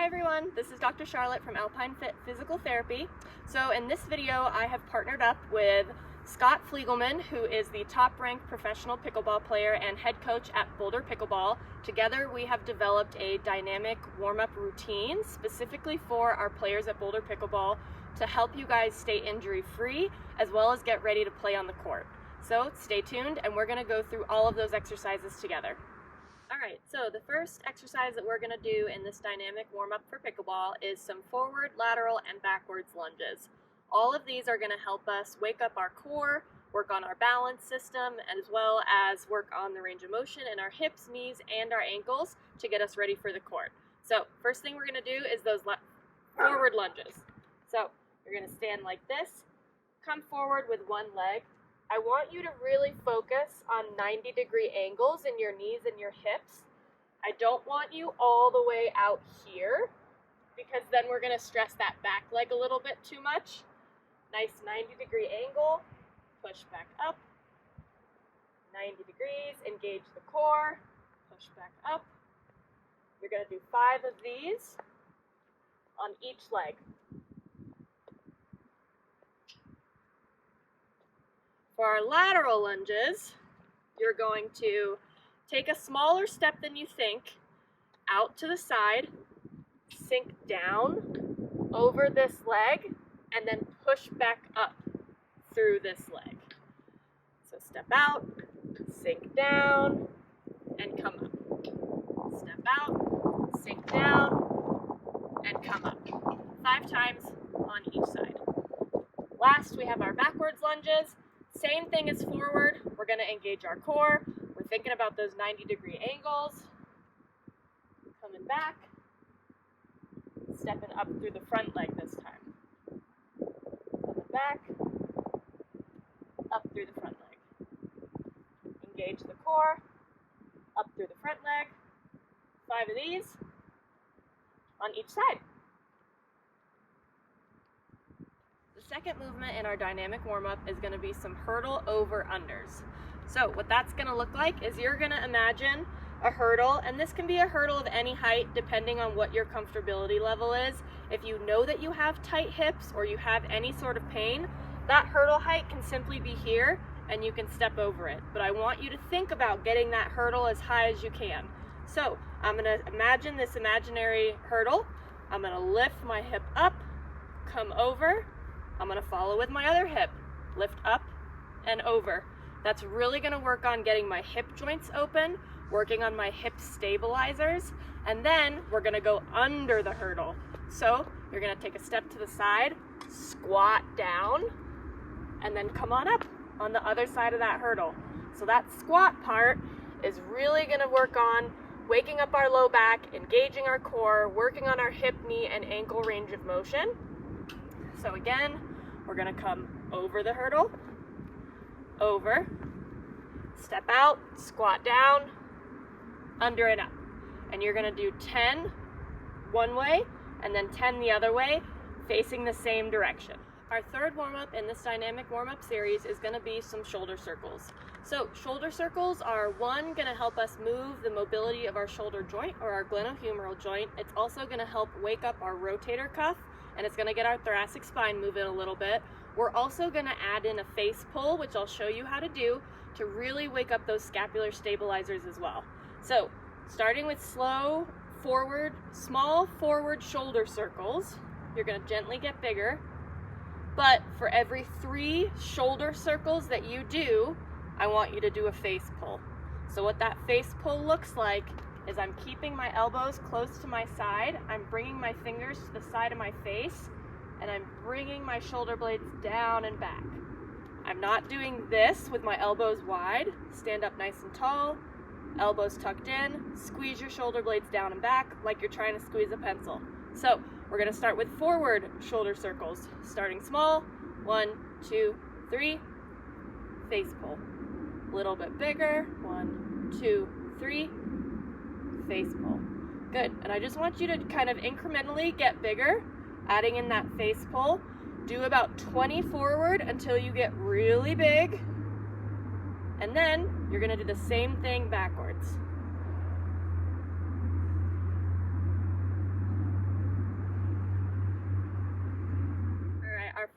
Hi everyone, this is Dr. Charlotte from Alpine Fit Physical Therapy. So in this video I have partnered up with Scott Fliegelman, who is the top-ranked professional pickleball player and head coach at Boulder Pickleball. Together we have developed a dynamic warm-up routine specifically for our players at Boulder Pickleball to help you guys stay injury-free as well as get ready to play on the court. So stay tuned and we're going to go through all of those exercises together. Alright, so the first exercise that we're going to do in this dynamic warm-up for pickleball is some forward, lateral, and backwards lunges. All of these are going to help us wake up our core, work on our balance system, as well as work on the range of motion in our hips, knees, and our ankles to get us ready for the court. So first thing we're going to do is those forward lunges. So you're going to stand like this, come forward with one leg. I want you to really focus on 90-degree angles in your knees and your hips. I don't want you all the way out here because then we're going to stress that back leg a little bit too much. Nice 90-degree angle, push back up, 90 degrees, engage the core, push back up. You're going to do 5 of these on each leg. For our lateral lunges, you're going to take a smaller step than you think, out to the side, sink down over this leg, and then push back up through this leg. So step out, sink down, and come up. Step out, sink down, and come up. 5 times on each side. Last, we have our backwards lunges. Same thing as forward, we're going to engage our core. We're thinking about those 90-degree angles. Coming back, stepping up through the front leg this time. Coming back, up through the front leg. Engage the core, up through the front leg. 5 of these on each side. The second movement in our dynamic warm-up is going to be some hurdle over unders. So what that's going to look like is you're going to imagine a hurdle, and this can be a hurdle of any height depending on what your comfortability level is. If you know that you have tight hips or you have any sort of pain, that hurdle height can simply be here and you can step over it. But I want you to think about getting that hurdle as high as you can. So I'm going to imagine this imaginary hurdle. I'm going to lift my hip up, come over. I'm going to follow with my other hip, lift up and over. That's really going to work on getting my hip joints open, working on my hip stabilizers, and then we're going to go under the hurdle. So you're going to take a step to the side, squat down, and then come on up on the other side of that hurdle. So that squat part is really going to work on waking up our low back, engaging our core, working on our hip, knee, and ankle range of motion. So again, we're going to come over the hurdle, over, step out, squat down, under and up. And you're going to do 10 one way and then 10 the other way, facing the same direction. Our third warm-up in this dynamic warm-up series is going to be some shoulder circles. So shoulder circles are, one, going to help us move the mobility of our shoulder joint or our glenohumeral joint. It's also going to help wake up our rotator cuff, and it's going to get our thoracic spine moving a little bit. We're also going to add in a face pull, which I'll show you how to do, to really wake up those scapular stabilizers as well. So starting with slow forward, small forward shoulder circles, you're going to gently get bigger, but for every 3 shoulder circles that you do, I want you to do a face pull. So what that face pull looks like is I'm keeping my elbows close to my side, I'm bringing my fingers to the side of my face, and I'm bringing my shoulder blades down and back. I'm not doing this with my elbows wide. Stand up nice and tall, elbows tucked in, squeeze your shoulder blades down and back like you're trying to squeeze a pencil. So we're going to start with forward shoulder circles, starting small, 1, 2, 3, face pull. A little bit bigger, 1, 2, 3, face pull. Good, and I just want you to kind of incrementally get bigger, adding in that face pull. Do about 20 forward until you get really big, and then you're going to do the same thing backwards.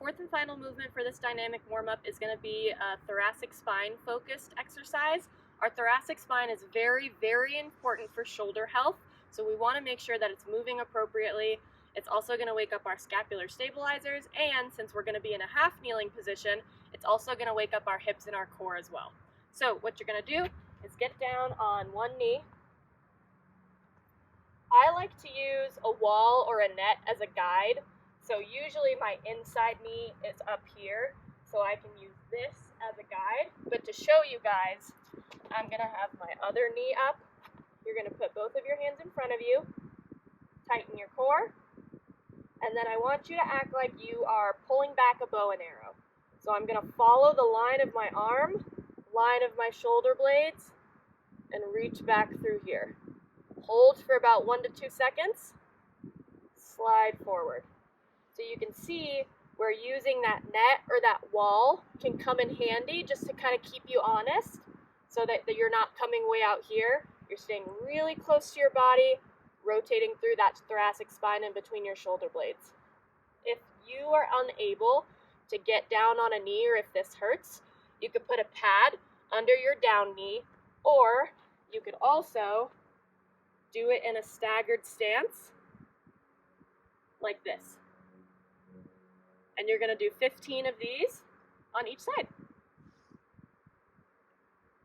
fourth and final movement for this dynamic warm-up is going to be a thoracic spine focused exercise. Our thoracic spine is very, very important for shoulder health, so we want to make sure that it's moving appropriately. It's also going to wake up our scapular stabilizers, and since we're going to be in a half kneeling position, it's also going to wake up our hips and our core as well. So what you're going to do is get down on one knee. I like to use a wall or a net as a guide. So usually my inside knee is up here, so I can use this as a guide. But to show you guys, I'm gonna have my other knee up. You're gonna put both of your hands in front of you, tighten your core, and then I want you to act like you are pulling back a bow and arrow. So I'm gonna follow the line of my arm, line of my shoulder blades, and reach back through here. Hold for about 1 to 2 seconds, slide forward. So you can see where using that net or that wall can come in handy just to kind of keep you honest so that you're not coming way out here. You're staying really close to your body, rotating through that thoracic spine in between your shoulder blades. If you are unable to get down on a knee or if this hurts, you could put a pad under your down knee, or you could also do it in a staggered stance like this. And you're going to do 15 of these on each side.